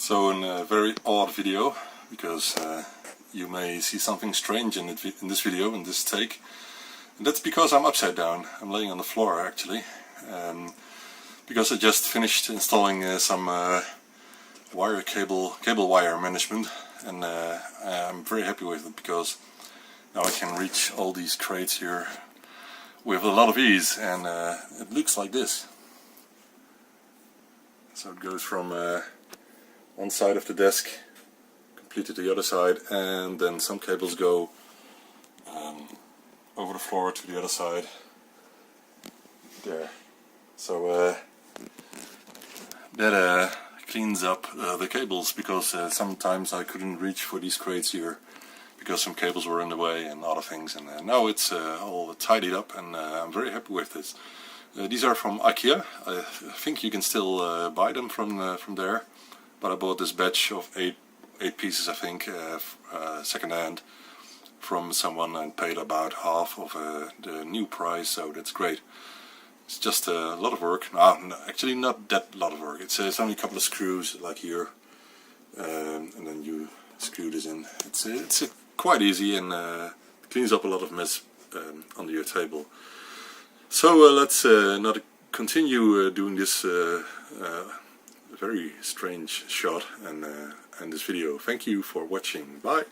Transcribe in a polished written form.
So in a very odd video, because you may see something strange in this video, in this take. And that's because I'm upside down. I'm laying on the floor actually. Because I just finished installing some cable wire management, and I'm very happy with it because now I can reach all these crates here with a lot of ease, and it looks like this. So it goes from one side of the desk complete to the other side, and then some cables go over the floor to the other side there. So that cleans up the cables, because sometimes I couldn't reach for these crates here because some cables were in the way and other things, and now it's all tidied up, and I'm very happy with this. These are from IKEA. I think you can still buy them from there, but I bought this batch of eight pieces, I think, second hand from someone, and paid about half of the new price, so that's great. It's just a lot of work. No, actually not that lot of work. It's only a couple of screws like here, and then you screw this in. It's quite easy, and cleans up a lot of mess under your table. So let's not continue doing this very strange shot and this video. Thank you for watching. Bye.